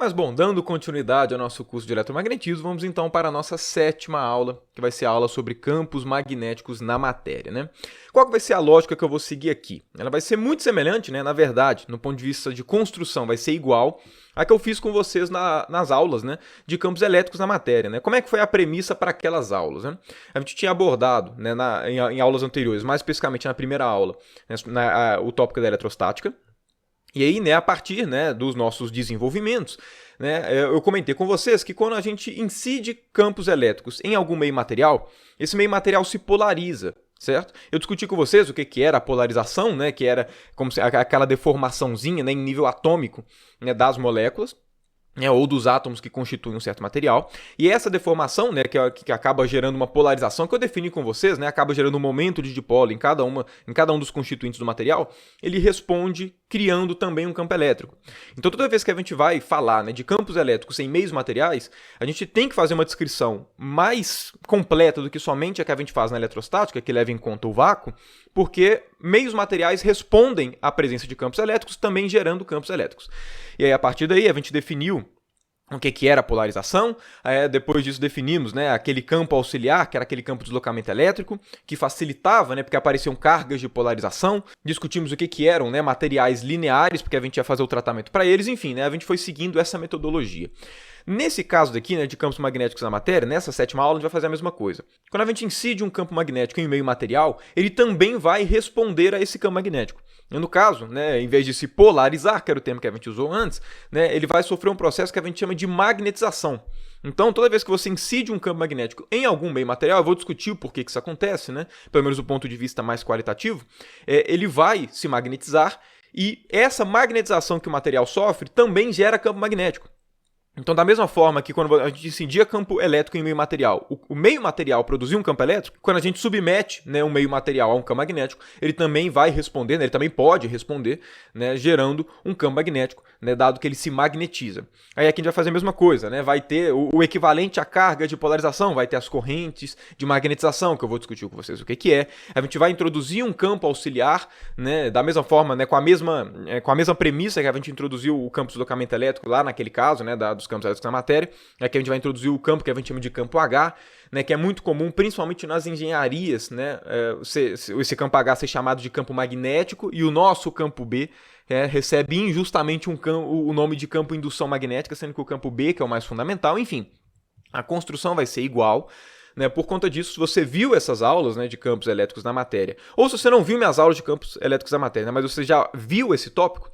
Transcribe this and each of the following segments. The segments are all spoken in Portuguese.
Mas bom, dando continuidade ao nosso curso de eletromagnetismo, vamos então para a nossa 7ª aula, que vai ser a aula sobre campos magnéticos na matéria, né? Qual que vai ser a lógica que eu vou seguir aqui? Ela vai ser muito semelhante, né? Na verdade, no ponto de vista de construção, vai ser igual a que eu fiz com vocês nas aulas, né, de campos elétricos na matéria, né? Como é que foi a premissa para aquelas aulas, né? A gente tinha abordado, né, em aulas anteriores, mais especificamente na primeira aula, né, o tópico da eletrostática. E aí, né, a partir, né, dos nossos desenvolvimentos, né, eu comentei com vocês que quando a gente incide campos elétricos em algum meio material, esse meio material se polariza, certo? Eu discuti com vocês o que era a polarização, né, que era como se, aquela deformaçãozinha, né, em nível atômico, né, das moléculas, ou dos átomos que constituem um certo material, e essa deformação, né, que acaba gerando uma polarização, que eu defini com vocês, né, acaba gerando um momento de dipolo em cada um dos constituintes do material, ele responde criando também um campo elétrico. Então, toda vez que a gente vai falar, né, de campos elétricos em meios materiais, a gente tem que fazer uma descrição mais completa do que somente a que a gente faz na eletrostática, que leva em conta o vácuo, porque meios materiais respondem à presença de campos elétricos, também gerando campos elétricos. E aí, a partir daí, a gente definiu o que era a polarização, depois disso definimos, né, aquele campo auxiliar, que era aquele campo de deslocamento elétrico, que facilitava, né, porque apareciam cargas de polarização, discutimos o que eram, né, materiais lineares, porque a gente ia fazer o tratamento para eles, enfim, né, a gente foi seguindo essa metodologia. Nesse caso daqui, né, de campos magnéticos na matéria, nessa 7ª aula a gente vai fazer a mesma coisa. Quando a gente incide um campo magnético em meio material, ele também vai responder a esse campo magnético. No caso, né, em vez de se polarizar, que era o termo que a gente usou antes, né, ele vai sofrer um processo que a gente chama de magnetização. Então, toda vez que você incide um campo magnético em algum meio material, eu vou discutir o porquê que isso acontece, né, pelo menos do ponto de vista mais qualitativo, ele vai se magnetizar e essa magnetização que o material sofre também gera campo magnético. Então, da mesma forma que quando a gente incidia campo elétrico em meio material, o meio material produzia um campo elétrico, quando a gente submete, né, um meio material a um campo magnético, ele também vai responder, né, ele também pode responder, né, gerando um campo magnético, né, dado que ele se magnetiza. Aí aqui a gente vai fazer a mesma coisa, né, vai ter o equivalente à carga de polarização, vai ter as correntes de magnetização, que eu vou discutir com vocês o que é. A gente vai introduzir um campo auxiliar, né, da mesma forma, né, com a mesma premissa que a gente introduziu o campo de deslocamento elétrico lá naquele caso, né, dos campos elétricos na matéria. Aqui a gente vai introduzir o campo que a gente chama de campo H, né, que é muito comum, principalmente nas engenharias, né, esse campo H ser chamado de campo magnético, e o nosso campo B recebe injustamente o nome de campo indução magnética, sendo que o campo B, que é o mais fundamental, enfim, a construção vai ser igual. Né, por conta disso, se você viu essas aulas, né, de campos elétricos na matéria, ou se você não viu minhas aulas de campos elétricos na matéria, né, mas você já viu esse tópico,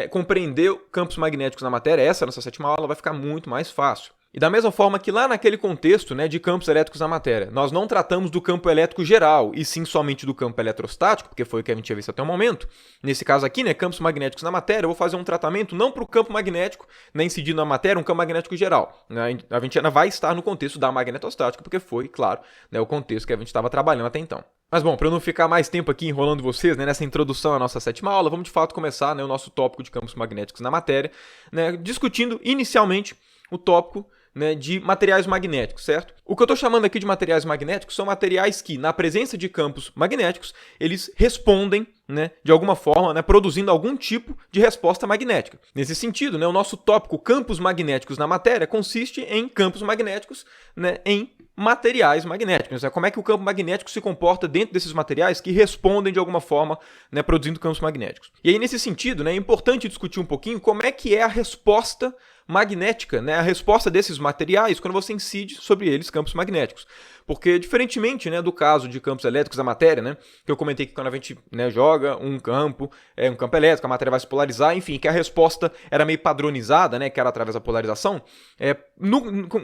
compreendeu campos magnéticos na matéria, essa nossa 7ª aula vai ficar muito mais fácil. E da mesma forma que lá naquele contexto, né, de campos elétricos na matéria, nós não tratamos do campo elétrico geral, e sim somente do campo eletrostático, porque foi o que a gente tinha visto até o momento. Nesse caso aqui, né, campos magnéticos na matéria, eu vou fazer um tratamento não para o campo magnético, né, incidindo na matéria, um campo magnético geral. Né, a gente ainda vai estar no contexto da magnetostática, porque foi, claro, né, o contexto que a gente estava trabalhando até então. Mas bom, para eu não ficar mais tempo aqui enrolando vocês, né, nessa introdução à nossa 7ª aula, vamos de fato começar, né, o nosso tópico de campos magnéticos na matéria, né, discutindo inicialmente o tópico, né, de materiais magnéticos, certo? O que eu estou chamando aqui de materiais magnéticos são materiais que, na presença de campos magnéticos, eles respondem, né, de alguma forma, né, produzindo algum tipo de resposta magnética. Nesse sentido, né, o nosso tópico campos magnéticos na matéria consiste em campos magnéticos, né, em materiais magnéticos. Né? Como é que o campo magnético se comporta dentro desses materiais que respondem de alguma forma, né, produzindo campos magnéticos. E aí, nesse sentido, né, é importante discutir um pouquinho como é que é a resposta magnética, né, a resposta desses materiais quando você incide sobre eles campos magnéticos. Porque, diferentemente, né, do caso de campos elétricos da matéria, né, que eu comentei que quando a gente, né, joga um campo elétrico, a matéria vai se polarizar, enfim, que a resposta era meio padronizada, né, que era através da polarização,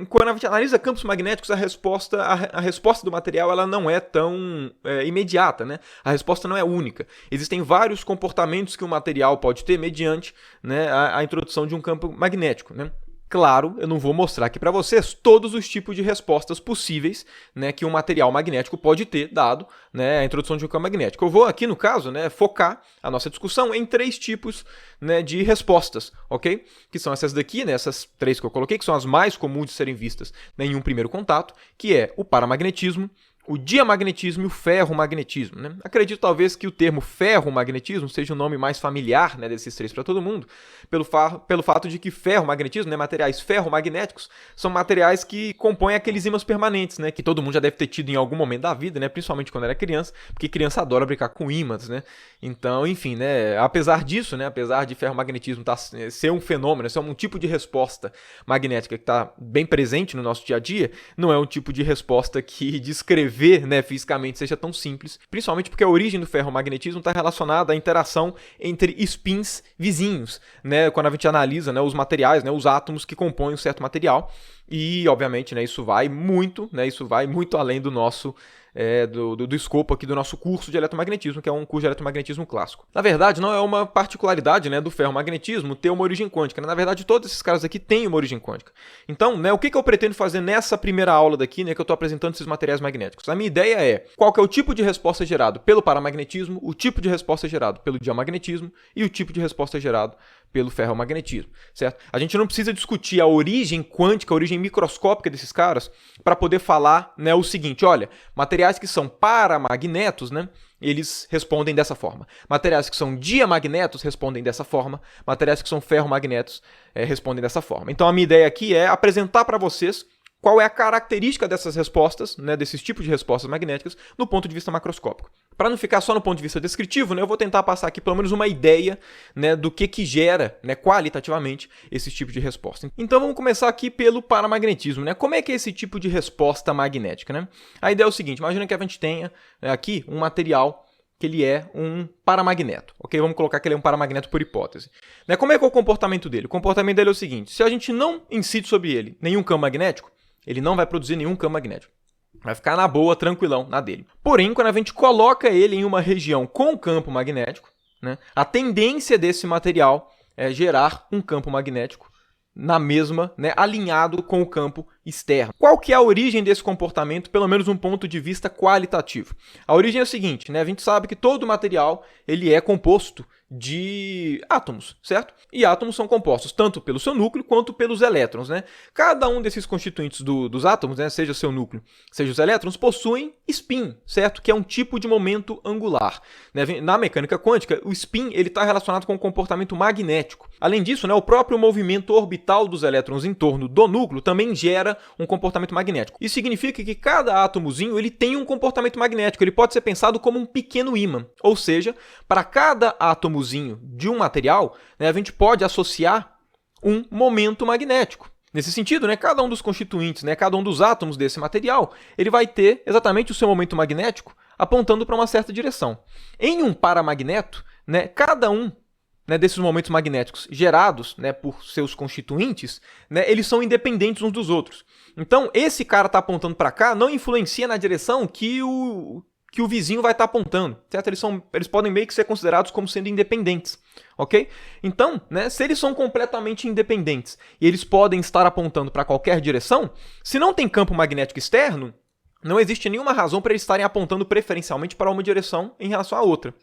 quando a gente analisa campos magnéticos, a resposta do material ela não é tão imediata, né, a resposta não é única. Existem vários comportamentos que o material pode ter mediante, né, a introdução de um campo magnético, né. Claro, eu não vou mostrar aqui para vocês todos os tipos de respostas possíveis, né, que um material magnético pode ter, dado, né, a introdução de um campo magnético. Eu vou aqui, no caso, né, focar a nossa discussão em 3 tipos, né, de respostas, ok? Que são essas daqui, né, essas 3 que eu coloquei, que são as mais comuns de serem vistas, né, em um primeiro contato, que é o paramagnetismo, o diamagnetismo e o ferromagnetismo, né? Acredito talvez que o termo ferromagnetismo seja o nome mais familiar, né, desses três para todo mundo, pelo fato de que ferromagnetismo, né, materiais ferromagnéticos, são materiais que compõem aqueles ímãs permanentes, né, que todo mundo já deve ter tido em algum momento da vida, né, principalmente quando era criança, porque criança adora brincar com ímãs, né? Então, enfim, né, apesar disso, né, apesar de ferromagnetismo ser um fenômeno, ser um tipo de resposta magnética que está bem presente no nosso dia a dia, não é um tipo de resposta que descrever, né, fisicamente seja tão simples, principalmente porque a origem do ferromagnetismo está relacionada à interação entre spins vizinhos, né, quando a gente analisa, né, os materiais, né, os átomos que compõem um certo material, e obviamente, né, isso vai muito além do nosso do escopo aqui do nosso curso de eletromagnetismo, que é um curso de eletromagnetismo clássico. Na verdade, não é uma particularidade, né, do ferromagnetismo ter uma origem quântica, né? Na verdade, todos esses caras aqui têm uma origem quântica. Então, né, o que eu pretendo fazer nessa primeira aula daqui, né, que eu estou apresentando esses materiais magnéticos? A minha ideia é qual que é o tipo de resposta gerado pelo paramagnetismo, o tipo de resposta gerado pelo diamagnetismo e o tipo de resposta gerado pelo ferromagnetismo, certo? A gente não precisa discutir a origem quântica, a origem microscópica desses caras para poder falar, né, o seguinte, olha, materiais que são paramagnetos, né, eles respondem dessa forma. Materiais que são diamagnetos respondem dessa forma. Materiais que são ferromagnetos respondem dessa forma. Então a minha ideia aqui é apresentar para vocês qual é a característica dessas respostas, né, desses tipos de respostas magnéticas, no ponto de vista macroscópico. Para não ficar só no ponto de vista descritivo, né, eu vou tentar passar aqui pelo menos uma ideia, né, do que gera, né, qualitativamente esse tipo de resposta. Então vamos começar aqui pelo paramagnetismo, né? Como é que é esse tipo de resposta magnética, né? A ideia é o seguinte, imagina que a gente tenha, né, aqui um material que ele é um paramagneto, ok? Vamos colocar que ele é um paramagneto por hipótese. Né, como é que é o comportamento dele? O comportamento dele é o seguinte, se a gente não incide sobre ele nenhum campo magnético, ele não vai produzir nenhum campo magnético. Vai ficar na boa, tranquilão, na dele. Porém, quando a gente coloca ele em uma região com campo magnético, né, a tendência desse material é gerar um campo magnético na mesma, né, alinhado com o campo externo. Qual que é a origem desse comportamento, pelo menos um ponto de vista qualitativo? A origem é o seguinte, né, a gente sabe que todo material ele é composto de átomos, certo? E átomos são compostos tanto pelo seu núcleo quanto pelos elétrons, né? Cada um desses constituintes dos átomos, né, seja o seu núcleo, seja os elétrons, possuem spin, certo? Que é um tipo de momento angular. Né? Na mecânica quântica, o spin está relacionado com o comportamento magnético. Além disso, né, o próprio movimento orbital dos elétrons em torno do núcleo também gera um comportamento magnético. Isso significa que cada átomozinho ele tem um comportamento magnético. Ele pode ser pensado como um pequeno ímã. Ou seja, para cada átomozinho de um material, né, a gente pode associar um momento magnético. Nesse sentido, né, cada um dos constituintes, né, cada um dos átomos desse material, ele vai ter exatamente o seu momento magnético apontando para uma certa direção. Em um paramagneto, né, cada um, né, desses momentos magnéticos gerados, né, por seus constituintes, né, eles são independentes uns dos outros. Então, esse cara está apontando para cá não influencia na direção que o vizinho vai estar apontando, certo? Eles podem meio que ser considerados como sendo independentes, ok? Então, né, se eles são completamente independentes e eles podem estar apontando para qualquer direção, se não tem campo magnético externo, não existe nenhuma razão para eles estarem apontando preferencialmente para uma direção em relação à outra.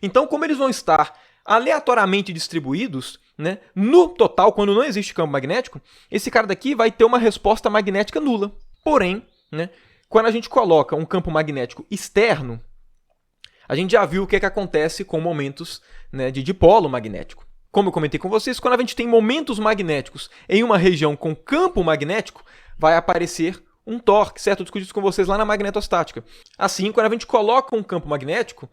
Então, como eles vão estar aleatoriamente distribuídos, né, no total, quando não existe campo magnético, esse cara daqui vai ter uma resposta magnética nula. Porém, né, quando a gente coloca um campo magnético externo, a gente já viu o que acontece com momentos, né, de dipolo magnético. Como eu comentei com vocês, quando a gente tem momentos magnéticos em uma região com campo magnético, vai aparecer um torque, certo? Eu discuti isso com vocês lá na magnetostática. Assim, quando a gente coloca um campo magnético,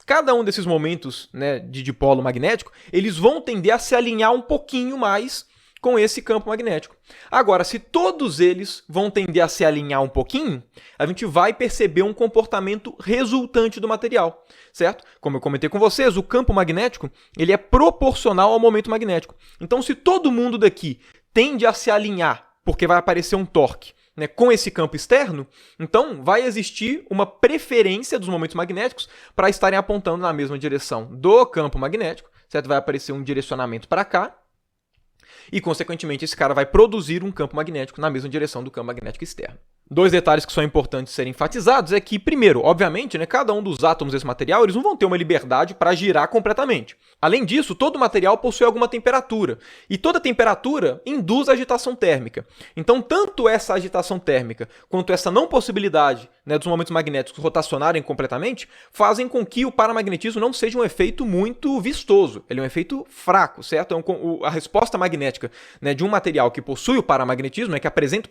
cada um desses momentos, né, de dipolo magnético, eles vão tender a se alinhar um pouquinho mais com esse campo magnético. Agora, se todos eles vão tender a se alinhar um pouquinho, a gente vai perceber um comportamento resultante do material, certo? Como eu comentei com vocês, o campo magnético ele é proporcional ao momento magnético. Então, se todo mundo daqui tende a se alinhar, porque vai aparecer um torque, né, com esse campo externo, então vai existir uma preferência dos momentos magnéticos para estarem apontando na mesma direção do campo magnético, certo? Vai aparecer um direcionamento para cá, e, consequentemente, esse cara vai produzir um campo magnético na mesma direção do campo magnético externo. Dois detalhes que são importantes serem enfatizados é que, primeiro, obviamente, né, cada um dos átomos desse material eles não vão ter uma liberdade para girar completamente. Além disso, todo material possui alguma temperatura, e toda temperatura induz agitação térmica. Então, tanto essa agitação térmica quanto essa não possibilidade, né, dos momentos magnéticos rotacionarem completamente fazem com que o paramagnetismo não seja um efeito muito vistoso. Ele é um efeito fraco, certo? A resposta magnética, né, de um material que possui o paramagnetismo, né, que apresenta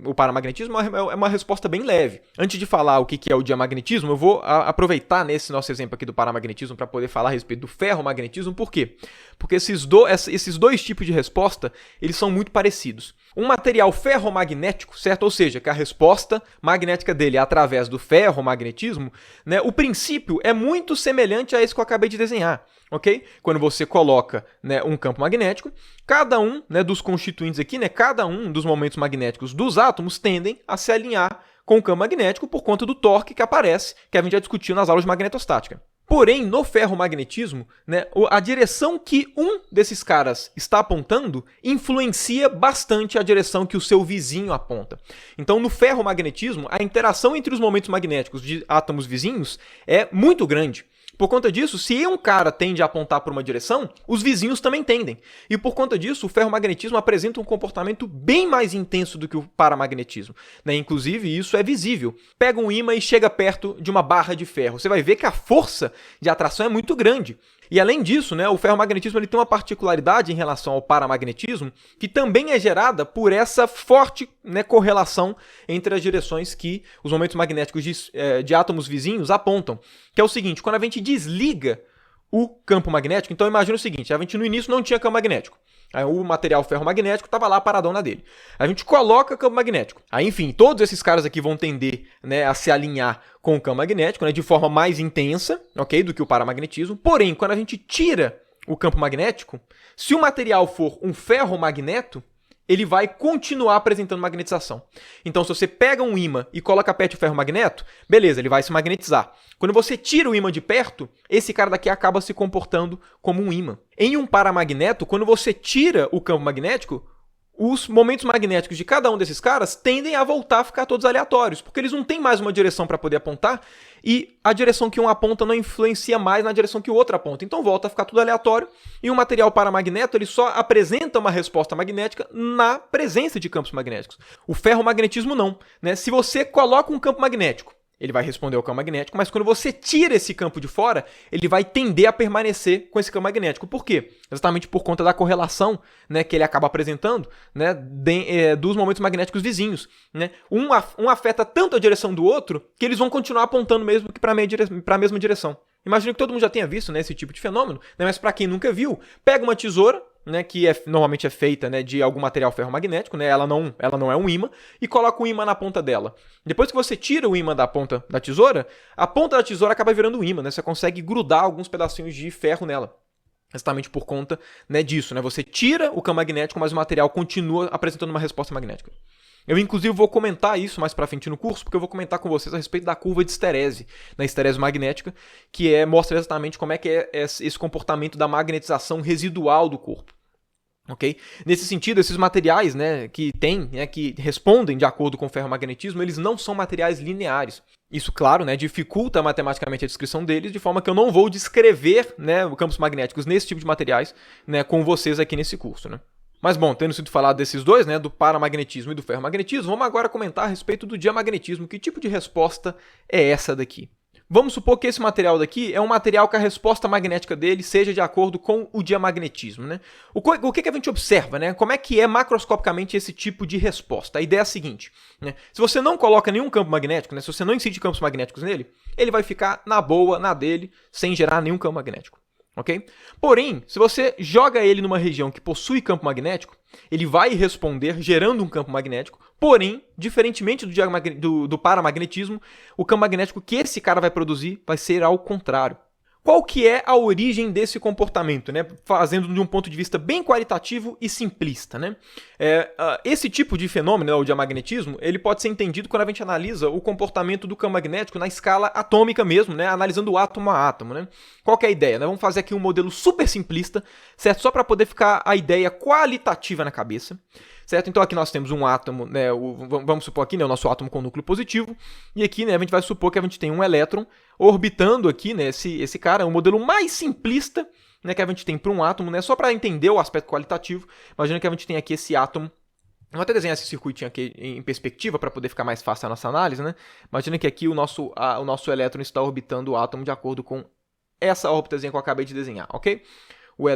o paramagnetismo, é uma resposta bem leve. Antes de falar o que é o diamagnetismo, eu vou aproveitar nesse nosso exemplo aqui do paramagnetismo para poder falar a respeito do ferromagnetismo. Por quê? Porque esses dois tipos de resposta, eles são muito parecidos. Um material ferromagnético, certo? Ou seja, que a resposta magnética dele é através do ferromagnetismo, né? O princípio é muito semelhante a esse que eu acabei de desenhar, ok? Quando você coloca, né, um campo magnético, cada um, né, dos constituintes aqui, né, cada um dos momentos magnéticos dos átomos tendem a se alinhar com o campo magnético por conta do torque que aparece, que a gente já discutiu nas aulas de magnetostática. Porém, no ferromagnetismo, né, a direção que um desses caras está apontando influencia bastante a direção que o seu vizinho aponta. Então, no ferromagnetismo, a interação entre os momentos magnéticos de átomos vizinhos é muito grande. Por conta disso, se um cara tende a apontar para uma direção, os vizinhos também tendem. E por conta disso, o ferromagnetismo apresenta um comportamento bem mais intenso do que o paramagnetismo, né? Inclusive, isso é visível. Pega um ímã e chega perto de uma barra de ferro. Você vai ver que a força de atração é muito grande. E além disso, né, o ferromagnetismo ele tem uma particularidade em relação ao paramagnetismo, que também é gerada por essa forte, né, correlação entre as direções que os momentos magnéticos de átomos vizinhos apontam. Que é o seguinte, quando a gente desliga o campo magnético, então imagina o seguinte, a gente no início não tinha campo magnético. Aí o material ferromagnético estava lá paradão na dele. A gente coloca campo magnético. Aí, enfim, todos esses caras aqui vão tender, né, a se alinhar com o campo magnético, né, de forma mais intensa, ok, do que o paramagnetismo. Porém, quando a gente tira o campo magnético, se o material for um ferromagneto, ele vai continuar apresentando magnetização. Então, se você pega um ímã e coloca perto do ferromagneto, beleza, ele vai se magnetizar. Quando você tira o ímã de perto, esse cara daqui acaba se comportando como um ímã. Em um paramagneto, quando você tira o campo magnético, os momentos magnéticos de cada um desses caras tendem a voltar a ficar todos aleatórios, porque eles não têm mais uma direção para poder apontar e a direção que um aponta não influencia mais na direção que o outro aponta. Então volta a ficar tudo aleatório e o material paramagneto ele só apresenta uma resposta magnética na presença de campos magnéticos. O ferromagnetismo não, né? Se você coloca um campo magnético, ele vai responder ao campo magnético, mas quando você tira esse campo de fora, ele vai tender a permanecer com esse campo magnético. Por quê? Exatamente por conta da correlação, né, que ele acaba apresentando, né, dos momentos magnéticos vizinhos. Né? Um afeta tanto a direção do outro que eles vão continuar apontando mesmo que para a mesma direção. Imagino que todo mundo já tenha visto, né, esse tipo de fenômeno, né, mas para quem nunca viu, pega uma tesoura, né, que normalmente é feita, né, de algum material ferromagnético, né, ela não é um ímã, e coloca um ímã na ponta dela. Depois que você tira o ímã da ponta da tesoura, a ponta da tesoura acaba virando um ímã, né, você consegue grudar alguns pedacinhos de ferro nela. Exatamente por conta, né, disso. Né, você tira o campo magnético, mas o material continua apresentando uma resposta magnética. Eu, inclusive, vou comentar isso mais pra frente no curso, porque eu vou comentar com vocês a respeito da curva de esterese, na esterese magnética, que mostra exatamente como é que é esse comportamento da magnetização residual do corpo. Okay? Nesse sentido, esses materiais, né, que respondem de acordo com o ferromagnetismo, eles não são materiais lineares. Isso, claro, né, dificulta matematicamente a descrição deles, de forma que eu não vou descrever, né, campos magnéticos nesse tipo de materiais, né, com vocês aqui nesse curso. Né? Mas, bom, tendo sido falado desses dois, né, do paramagnetismo e do ferromagnetismo, vamos agora comentar a respeito do diamagnetismo. Que tipo de resposta é essa daqui? Vamos supor que esse material daqui é um material que a resposta magnética dele seja de acordo com o diamagnetismo. Né? O que a gente observa? Né? Como é que é macroscopicamente esse tipo de resposta? A ideia é a seguinte, né? Se você não coloca nenhum campo magnético, né, se você não incide campos magnéticos nele, ele vai ficar na boa, na dele, sem gerar nenhum campo magnético. Okay? Porém, se você joga ele numa região que possui campo magnético, ele vai responder gerando um campo magnético, porém, diferentemente do paramagnetismo, o campo magnético que esse cara vai produzir vai ser ao contrário. Qual que é a origem desse comportamento, né? Fazendo de um ponto de vista bem qualitativo e simplista, né? Esse tipo de fenômeno, o diamagnetismo, ele pode ser entendido quando a gente analisa o comportamento do campo magnético na escala atômica mesmo, né? Analisando átomo a átomo, né? Qual que é a ideia? Né? Vamos fazer aqui um modelo super simplista, certo? Só para poder ficar a ideia qualitativa na cabeça. Certo? Então aqui nós temos um átomo, né, vamos supor aqui, né, o nosso átomo com núcleo positivo, e aqui, né, a gente vai supor que a gente tem um elétron orbitando aqui, né, esse cara, um modelo mais simplista, né, que a gente tem para um átomo, né, só para entender o aspecto qualitativo. Imagina que a gente tem aqui esse átomo. Vou até desenhar esse circuitinho aqui em perspectiva para poder ficar mais fácil a nossa análise, né? Imagina que aqui o nosso elétron está orbitando o átomo de acordo com essa órbitazinha que eu acabei de desenhar, ok?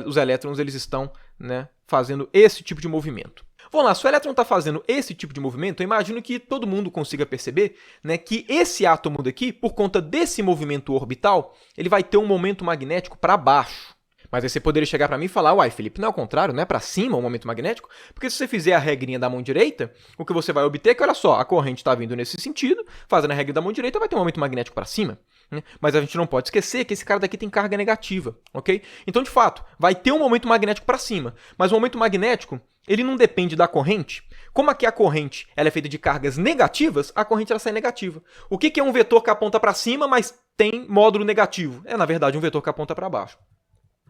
Os elétrons, eles estão, né, fazendo esse tipo de movimento. Vamos lá, se o elétron está fazendo esse tipo de movimento, eu imagino que todo mundo consiga perceber, né, que esse átomo daqui, por conta desse movimento orbital, ele vai ter um momento magnético para baixo. Mas aí você poderia chegar para mim e falar, uai, Felipe, não é o contrário, não é para cima o momento magnético? Porque se você fizer a regrinha da mão direita, o que você vai obter é que, olha só, a corrente está vindo nesse sentido, fazendo a regra da mão direita, vai ter um momento magnético para cima. Mas a gente não pode esquecer que esse cara daqui tem carga negativa, ok? Então, de fato, vai ter um momento magnético para cima, mas o momento magnético, ele não depende da corrente. Como aqui a corrente ela é feita de cargas negativas, a corrente ela sai negativa. O que é um vetor que aponta para cima, mas tem módulo negativo? É, na verdade, um vetor que aponta para baixo.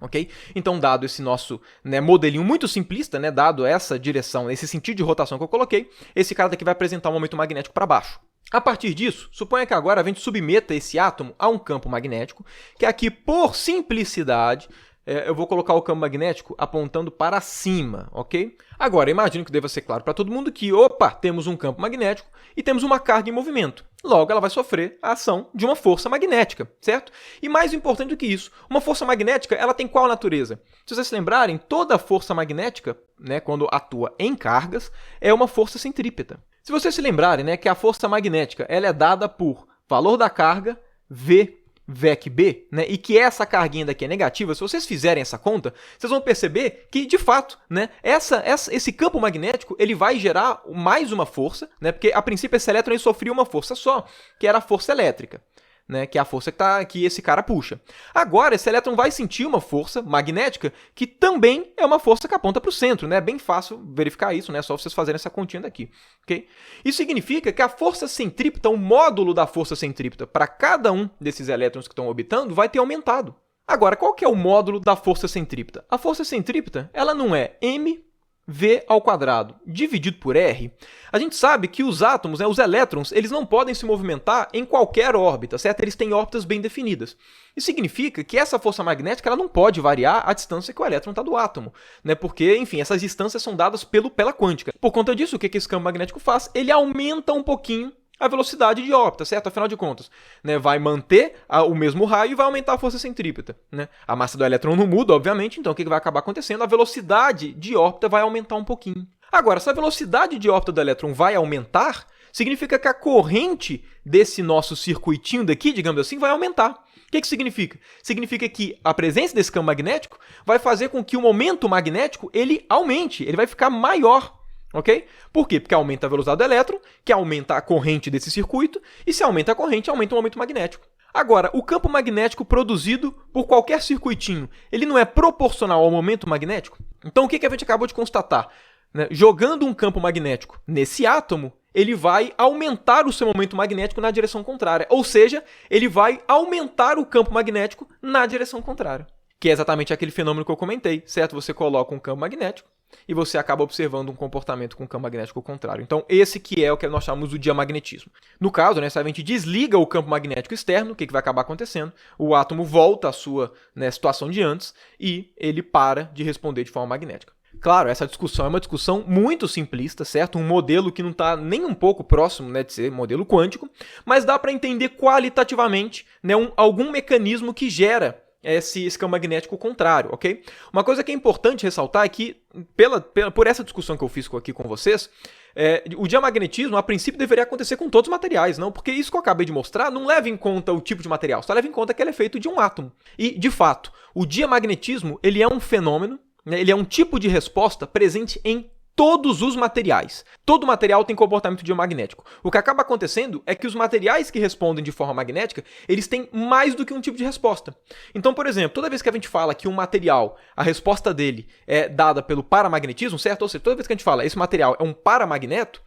Okay? Então, dado esse nosso, né, modelinho muito simplista, né, dado essa direção, esse sentido de rotação que eu coloquei, esse cara daqui vai apresentar um momento magnético para baixo. A partir disso, suponha que agora a gente submeta esse átomo a um campo magnético, que aqui, por simplicidade, eu vou colocar o campo magnético apontando para cima, ok? Agora, imagino que deva ser claro para todo mundo que, opa, temos um campo magnético e temos uma carga em movimento. Logo, ela vai sofrer a ação de uma força magnética, certo? E mais importante do que isso, uma força magnética, ela tem qual natureza? Se vocês se lembrarem, toda força magnética, né, quando atua em cargas, é uma força centrípeta. Se vocês se lembrarem, né, que a força magnética ela é dada por valor da carga, V VEC B, né, e que essa carguinha daqui é negativa, se vocês fizerem essa conta, vocês vão perceber que, de fato, né, esse campo magnético ele vai gerar mais uma força, né, porque, a princípio, esse elétron ele sofria uma força só, que era a força elétrica. Né, que é a força que esse cara puxa. Agora, esse elétron vai sentir uma força magnética que também é uma força que aponta para o centro. Né? É bem fácil verificar isso, né? Só vocês fazerem essa continha daqui. Okay? Isso significa que a força centrípeta, o módulo da força centrípeta para cada um desses elétrons que estão orbitando vai ter aumentado. Agora, qual que é o módulo da força centrípeta? A força centrípeta ela não é mv² dividido por r. A gente sabe que os átomos, né, os elétrons, eles não podem se movimentar em qualquer órbita, certo? Eles têm órbitas bem definidas. Isso significa que essa força magnética ela não pode variar a distância que o elétron está do átomo, né? Porque, enfim, essas distâncias são dadas pela quântica. Por conta disso, o que esse campo magnético faz? Ele aumenta um pouquinho a velocidade de órbita, certo? Afinal de contas, né, vai manter o mesmo raio e vai aumentar a força centrípeta. Né? A massa do elétron não muda, obviamente, então o que vai acabar acontecendo? A velocidade de órbita vai aumentar um pouquinho. Agora, se a velocidade de órbita do elétron vai aumentar, significa que a corrente desse nosso circuitinho daqui, digamos assim, vai aumentar. O que significa? Significa que a presença desse campo magnético vai fazer com que o momento magnético ele aumente, ele vai ficar maior. Ok? Por quê? Porque aumenta a velocidade do elétron, que aumenta a corrente desse circuito, e se aumenta a corrente, aumenta o momento magnético. Agora, o campo magnético produzido por qualquer circuitinho, ele não é proporcional ao momento magnético? Então, o que a gente acabou de constatar? Né? Jogando um campo magnético nesse átomo, ele vai aumentar o seu momento magnético na direção contrária. Ou seja, ele vai aumentar o campo magnético na direção contrária. Que é exatamente aquele fenômeno que eu comentei, certo? Você coloca um campo magnético, e você acaba observando um comportamento com campo magnético contrário. Então, esse que é o que nós chamamos de diamagnetismo. No caso, né, se a gente desliga o campo magnético externo, o que vai acabar acontecendo? O átomo volta à sua, né, situação de antes e ele para de responder de forma magnética. Claro, essa discussão é uma discussão muito simplista, certo? Um modelo que não está nem um pouco próximo, né, de ser modelo quântico, mas dá para entender qualitativamente, né, algum mecanismo que gera esse campo magnético contrário, ok? Uma coisa que é importante ressaltar é que, por essa discussão que eu fiz aqui com vocês, o diamagnetismo, a princípio, deveria acontecer com todos os materiais, não? Porque isso que eu acabei de mostrar não leva em conta o tipo de material, só leva em conta que ele é feito de um átomo. E, de fato, o diamagnetismo ele é um fenômeno, né? Ele é um tipo de resposta presente em todos os materiais. Todo material tem comportamento diamagnético. O que acaba acontecendo é que os materiais que respondem de forma magnética, eles têm mais do que um tipo de resposta. Então, por exemplo, toda vez que a gente fala que um material, a resposta dele é dada pelo paramagnetismo, certo? Ou seja, toda vez que a gente fala esse material é um paramagneto,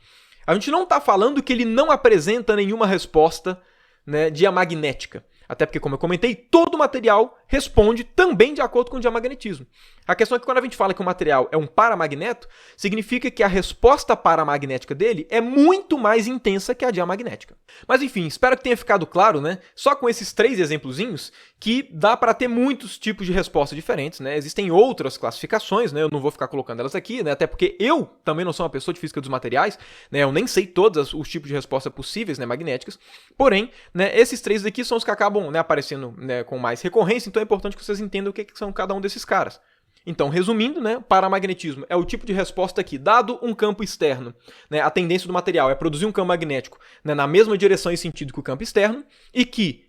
a gente não está falando que ele não apresenta nenhuma resposta, né, diamagnética. Até porque, como eu comentei, todo material responde também de acordo com o diamagnetismo. A questão é que quando a gente fala que o material é um paramagneto, significa que a resposta paramagnética dele é muito mais intensa que a diamagnética. Mas enfim, espero que tenha ficado claro, né? Só com esses 3 exemplozinhos, que dá para ter muitos tipos de respostas diferentes, né? Existem outras classificações, né? Eu não vou ficar colocando elas aqui, né? Até porque eu também não sou uma pessoa de física dos materiais, né? Eu nem sei todos os tipos de resposta possíveis, né, magnéticas. Porém, né, esses 3 aqui são os que acabam, né, aparecendo, né, com mais recorrência, então é importante que vocês entendam o que são cada um desses caras. Então, resumindo, né, paramagnetismo é o tipo de resposta que, dado um campo externo, né, a tendência do material é produzir um campo magnético, né, na mesma direção e sentido que o campo externo, e que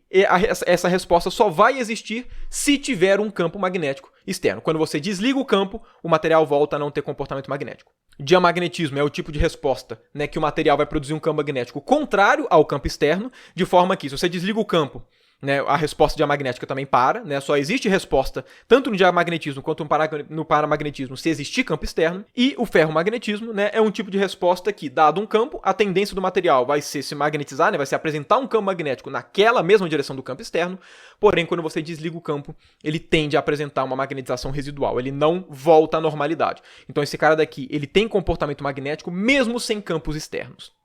essa resposta só vai existir se tiver um campo magnético externo. Quando você desliga o campo, o material volta a não ter comportamento magnético. Diamagnetismo é o tipo de resposta, né, que o material vai produzir um campo magnético contrário ao campo externo, de forma que, se você desliga o campo, né, a resposta diamagnética também para, né, só existe resposta tanto no diamagnetismo quanto no paramagnetismo se existir campo externo, e o ferromagnetismo, né, é um tipo de resposta que, dado um campo, a tendência do material vai ser se magnetizar, né, vai se apresentar um campo magnético naquela mesma direção do campo externo, porém, quando você desliga o campo, ele tende a apresentar uma magnetização residual, ele não volta à normalidade. Então esse cara daqui, ele tem comportamento magnético mesmo sem campos externos.